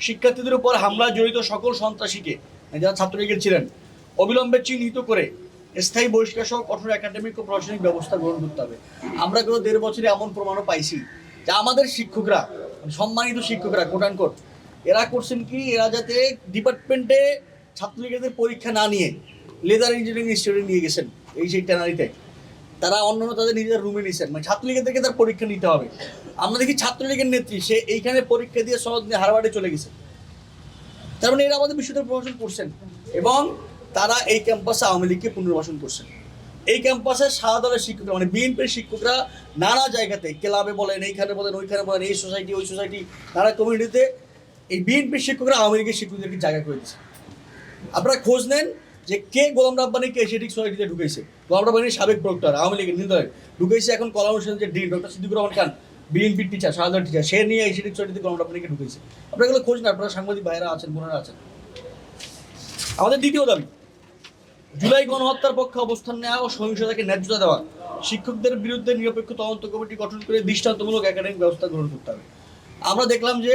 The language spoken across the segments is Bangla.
শিক্ষার্থীদের উপর হামলা জড়িত সকল সন্ত্রাসীকে, যারা ছাত্রলীগের ছিলেন, অবিলম্বে চিহ্নিত করে স্থায়ী বহিষ্কার সহ কঠোর একাডেমিক ও প্রশাসনিক ব্যবস্থা গ্রহণ করতে হবে। আমরা গত 1.5 বছরে এমন প্রমাণও পাইছি যে আমাদের শিক্ষকরা, সম্মানিত শিক্ষকরা কোট অ্যান্ড কোট, এরা করছেন কি, এরা যাতে ডিপার্টমেন্টে ছাত্রলীগের পরীক্ষা না নিয়ে লেদার ইঞ্জিনিয়ারিং ইনস্টিটিউটে নিয়ে গেছেন, এই সেই ট্যানারিতে তারা অন্যান্য তাদের নিজের রুমে নিয়েছেন, মানে ছাত্রলীগের থেকে তার পরীক্ষা নিতে হবে। আমরা দেখি ছাত্রলীগের নেত্রী সে এইখানে পরীক্ষা দিয়ে সনদ নিয়ে হারবার্ডে চলে গেছে। তার মানে এরা আমাদের বিশ্ববিদ্যালয় প্রশাসন করছেন এবং তারা এই ক্যাম্পাসে আওয়ামী লীগকে পুনর্বাসন করছেন। এই ক্যাম্পাসে সাদা দলের শিক্ষকরা, মানে বিএনপির শিক্ষকরা নানা জায়গাতে, ক্লাবে বলেন, এইখানে বলেন, ওইখানে বলেন, এই সোসাইটি ওই সোসাইটি, নানা কমিউনিটিতে এই বিএনপির শিক্ষকরা আওয়ামী লীগের শিক্ষকদেরকে জায়গা করে দিচ্ছে। আপনারা খোঁজ নেন যে কে গোলাম রাব্বানীকে এশিয়াটিক সোসাইটিতে ঢুকেছে। গোলাম রাব্বানীর সাবেক প্রক্টর, আওয়ামী লীগের নির্দয় ঢুকেছে, এখন কলা অনুষদের যে ডিন ডক্টর সিদ্দিকুর রহমান খান, বিএনপির টিচার, সাধারণ টিচার, সে নিয়ে এশিয়াটিক সোসাইটিতে গোলাম রাব্বানীকে ঢুকেছে। আপনারা এগুলো খোঁজ না, আপনারা সাংবাদিক ভাইয়েরা আছেন, বোনেরা আছেন। আমাদের দ্বিতীয় দাবি, জুলাই গণহত্যার পক্ষে অবস্থান নেওয়া ও সহিংসতাকে ন্যায্যতা দেওয়া, শিক্ষকদের বিরুদ্ধে নিরপেক্ষ তদন্ত কমিটি গঠন করে দৃষ্টান্তমূলক একাডেমিক ব্যবস্থা গ্রহণ করতে হবে। আমরা দেখলাম যে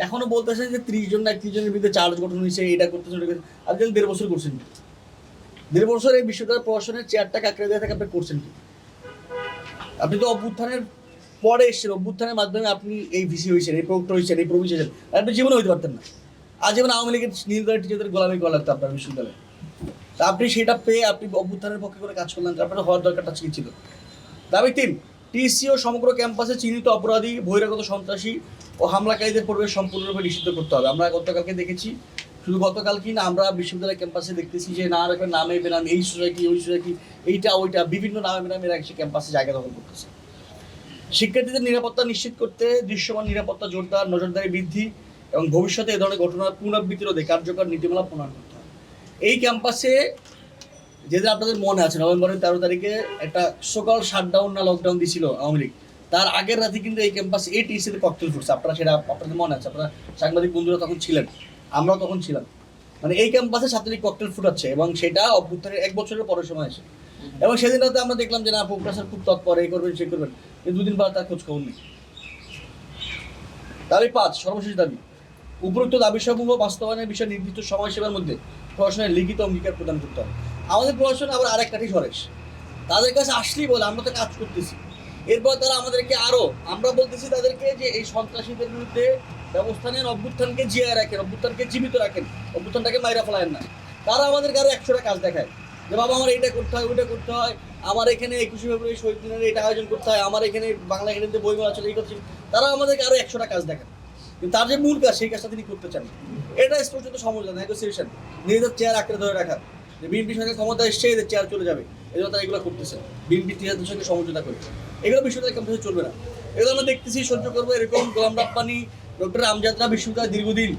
এখনো বলতেছেন যে 30 জন না 31 জনের বিরুদ্ধে চার্জ গঠন হয়েছে, এটা করতেছেন, আপনি 1.5 বছর করছেন। 1.5 বছর এই বিশ্ববিদ্যালয় প্রশাসনের চেয়ারটা কাকড়ে দেওয়া থেকে আপনি করছেন কি? আপনি তো অভ্যুত্থানের পরে এসেছেন, অভ্যুত্থানের মাধ্যমে আপনি এই ভিসি হয়েছেন, এই প্রক্টর হয়েছেন, এই প্রভিস হয়েছেন, আপনি জীবনে হইতে পারতেন না। আজীবন আওয়ামী লীগের নির্দয় টিচারদের গোলামি করা লাগতো আপনার বিশ্ববিদ্যালয়ে। তা আপনি সেটা পেয়ে আপনি অভ্যুত্থানের পক্ষে করে কাজ করলেন, আপনার হওয়ার দরকারটা ছিল। দাবি 3, টিসি ও সমগ্র ক্যাম্পাসে চিহ্নিত অপরাধী, বহিরাগত সন্ত্রাসী ও হামলাকারীদের পরিবেশ সম্পূর্ণরূপে নিষিদ্ধ করতে হবে। আমরা গতকালকে দেখেছি, শুধু গতকাল কি না, আমরা বিশ্ববিদ্যালয় ক্যাম্পাসে দেখতেছি যে নানা রকমের নামে বেনাম, এই সোসাইটি ওই সোসাইটি, এইটা ওইটা, বিভিন্ন নামে বেনামে এরা এসে ক্যাম্পাসে জায়গা দখল করতেছে। শিক্ষার্থীদের নিরাপত্তা নিশ্চিত করতে দৃশ্যমান নিরাপত্তা জোরদার, নজরদারি বৃদ্ধি এবং ভবিষ্যতে এ ধরনের ঘটনার পুনরাবৃত্তি রোধে কার্যকর নীতিমালা প্রণয়ন করতে হবে। এই ক্যাম্পাসে যেটা আপনাদের মনে আছে, নভেম্বরের 13 তারিখে একটা সকাল শাটডাউন না লকডাউন দিয়েছিল আওয়ামী লীগ, তার আগের রাতে কিন্তু এই ক্যাম্পাসে এটিসিতে ককটেল ফুটছে। আপনারা সেটা আপনাদের মনে আছে, আপনারা সাংবাদিক বন্ধুরা তখন ছিলেন, আমরাও তখন ছিলাম। মানে এই ক্যাম্পাসে ছাত্রলীগ ককটেল ফুটাচ্ছে এবং সেটা অভ্যুত্থানের 1 বছরের পরের সময় আসে। এবং সেদিন রাতে আমরা দেখলাম যে না, প্রফেসর খুব তৎপর, এই করবেন সে করবেন, কিন্তু 2 দিন পর তার খোঁজ খবর নেই। দাবি 5, সর্বশেষ দাবি, উপরোক্ত দাবিসমূহ বাস্তবায়নের বিষয়ে নির্দিষ্ট সময়সীমার মধ্যে প্রশাসনের লিখিত অঙ্গীকার প্রদান করতে হবে। আমাদের প্রশাসন আবার আরেক কাঠি সরেশ, তাদের কাছে আসলেই বলে আমরা তো কাজ করতেছি, এরপর তারা আমাদেরকে আরও, আমরা বলতেছি তাদেরকে যে এই সন্ত্রাসীদের বিরুদ্ধে ব্যবস্থা নেন, অভ্যুত্থানকে জিয়ায় রাখেন, অভ্যুত্থানকে জীবিত রাখেন, অভ্যুত্থানটাকে মাইরা ফেলায়েন না। তারা আমাদেরকে আরও 100টা কাজ দেখায় যে বাবা আমার এইটা করতে হয়, ওইটা করতে হয়, আমার এখানে 21শে ফেব্রুয়ারি শহীদ দিনের এটা আয়োজন করতে হয়, আমার এখানে বাংলা একাডেমিতে বইমেলা চলে, এই করছি। তারা আমাদেরকে আরও 100টা কাজ দেখান, কিন্তু তার যে মূল কাজ সেই কাজটা তিনি করতে চান। এটা স্পষ্ট সমঝোতা, নেগোসিয়েশন, নিজেদের চেয়ার আঁকড়ে ধরে রাখা, যে বিএনপির সঙ্গে ক্ষমতা এসছে এদের চেয়ার চলে যাবে, এজন্য তারা এগুলো করতেছে, বিএনপি টিচারদের সঙ্গে সমঝোতা করে। এগুলো বিশ্ববিদ্যালয় ক্যাম্পাসে চলবে না। এগুলো আমরা দেখতেছি, সহ্য করবো, এরকম গোলাম রাব্বানী, ডক্টর আমজাদরা বিশ্ববিদ্যালয় দীর্ঘদিন